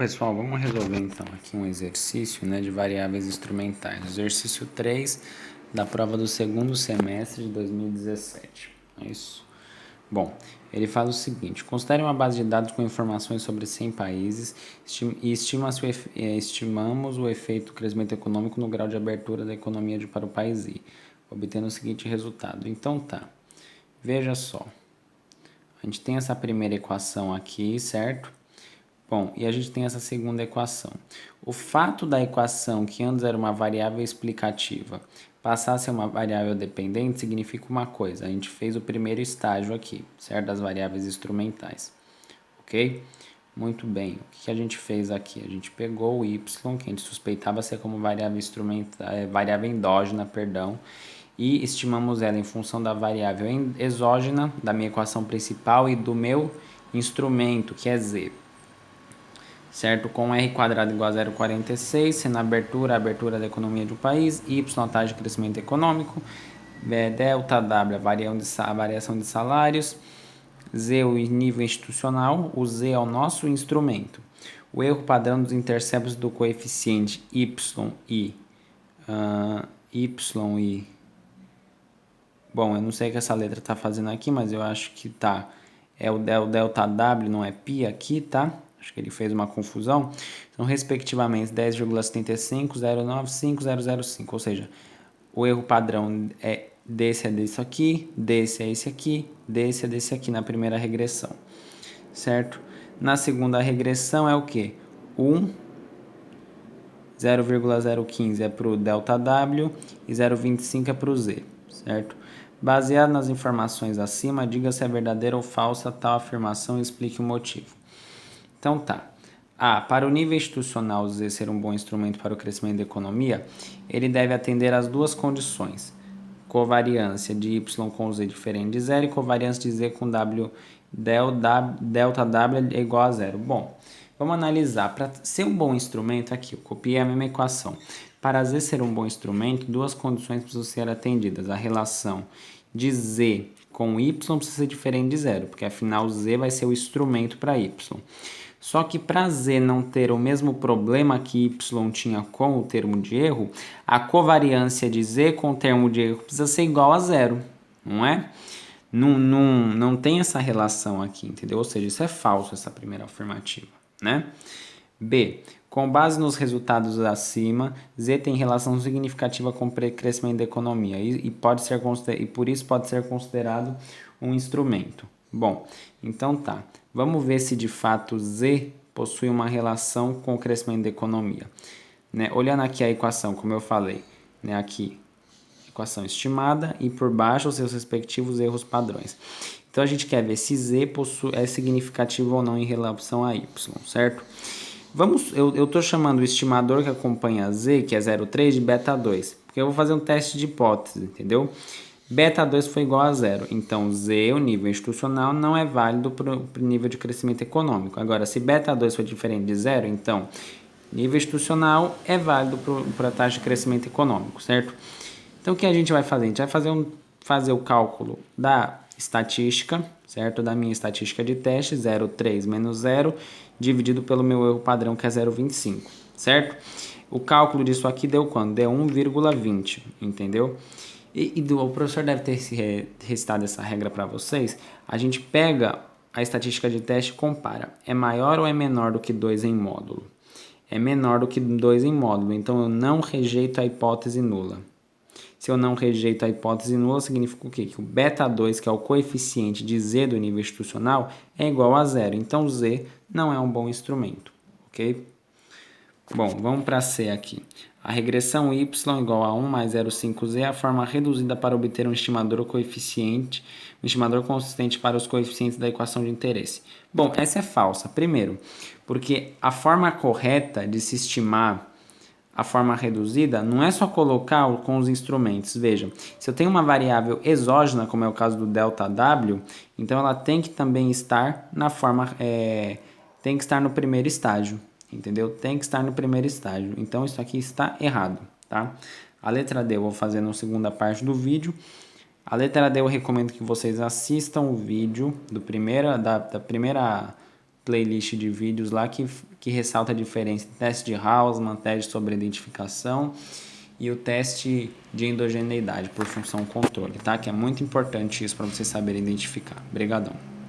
Pessoal, vamos resolver então aqui um exercício, de variáveis instrumentais. Exercício 3 da prova do segundo semestre de 2017. É isso? Bom, ele fala o seguinte: considere uma base de dados com informações sobre 100 países e estimamos o efeito do crescimento econômico no grau de abertura da economia para o país I, obtendo o seguinte resultado. Então tá, veja só. A gente tem essa primeira equação aqui, certo? Bom, e a gente tem essa segunda equação. O fato da equação, que antes era uma variável explicativa, passar a ser uma variável dependente, significa uma coisa. A gente fez o primeiro estágio aqui, certo? Das variáveis instrumentais. Ok? Muito bem. O que a gente fez aqui? A gente pegou o y, que a gente suspeitava ser como variável endógena, perdão, e estimamos ela em função da variável exógena, da minha equação principal e do meu instrumento, que é z. Certo? Com R quadrado igual a 0,46, sendo a abertura da economia de um país, Y a taxa de crescimento econômico, delta W a variação de salários, Z o nível institucional, o Z é o nosso instrumento. O erro padrão dos interceptos do coeficiente y e bom, eu não sei o que essa letra está fazendo aqui, mas eu acho que tá. É o delta W, não é π aqui, tá? Acho que ele fez uma confusão. São respectivamente 10,75, 095, 005. Ou seja, o erro padrão é desse aqui, desse é esse aqui, desse é desse aqui na primeira regressão. Certo? Na segunda regressão é o quê? 0,015 é para o ΔW e 0,25 é para o Z, certo? Baseado nas informações acima, diga se é verdadeira ou falsa tal afirmação e explique o motivo. Então tá. Para o nível institucional Z ser um bom instrumento para o crescimento da economia, ele deve atender às duas condições: covariância de Y com Z diferente de zero e covariância de Z com W delta W é igual a zero. Bom, vamos analisar. Para ser um bom instrumento, aqui eu copiei a mesma equação. Para Z ser um bom instrumento, duas condições precisam ser atendidas. A relação de Z com Y precisa ser diferente de zero, porque afinal Z vai ser o instrumento para Y. Só que para Z não ter o mesmo problema que Y tinha com o termo de erro, a covariância de Z com o termo de erro precisa ser igual a zero, não é? Não tem essa relação aqui, entendeu? Ou seja, isso é falso, essa primeira afirmativa, né? B. Com base nos resultados acima, Z tem relação significativa com o crescimento da economia e por isso pode ser considerado um instrumento. Bom, então tá. Vamos ver se de fato Z possui uma relação com o crescimento da economia. Né? Olhando aqui a equação, como eu falei, né? Aqui, equação estimada e por baixo os seus respectivos erros padrões. Então a gente quer ver se Z é significativo ou não em relação a Y, certo? Eu estou chamando o estimador que acompanha Z, que é 0,3, de beta 2, porque eu vou fazer um teste de hipótese, entendeu? Beta 2 foi igual a zero, então Z, o nível institucional, não é válido para o nível de crescimento econômico. Agora, se beta 2 for diferente de zero, então nível institucional é válido para a taxa de crescimento econômico, certo? Então, o que a gente vai fazer? A gente vai fazer o cálculo da estatística, certo? Da minha estatística de teste, 0,3 menos 0, dividido pelo meu erro padrão, que é 0,25, certo? O cálculo disso aqui deu quanto? Deu 1,20, entendeu? O professor deve ter recitado essa regra para vocês. A gente pega a estatística de teste e compara. É maior ou é menor do que 2 em módulo? É menor do que 2 em módulo, então eu não rejeito a hipótese nula. Se eu não rejeito a hipótese nula, significa o quê? Que o beta 2, que é o coeficiente de Z do nível institucional, é igual a zero. Então, Z não é um bom instrumento, ok? Bom, vamos para C aqui. A regressão y igual a 1 mais 0,5z é a forma reduzida para obter um estimador coeficiente, um estimador consistente para os coeficientes da equação de interesse. Bom, essa é falsa. Primeiro, porque a forma correta de se estimar a forma reduzida não é só colocar com os instrumentos. Veja, se eu tenho uma variável exógena, como é o caso do ΔW, então ela tem que também estar na forma, tem que estar no primeiro estágio, entendeu? Tem que estar no primeiro estágio. Então isso aqui está errado, tá? A letra D eu vou fazer na segunda parte do vídeo. A letra D eu recomendo que vocês assistam o vídeo da primeira playlist de vídeos lá que ressalta a diferença entre teste de Hausmann, teste sobre identificação e o teste de endogeneidade por função controle, tá? Que é muito importante isso para vocês saberem identificar. Obrigadão.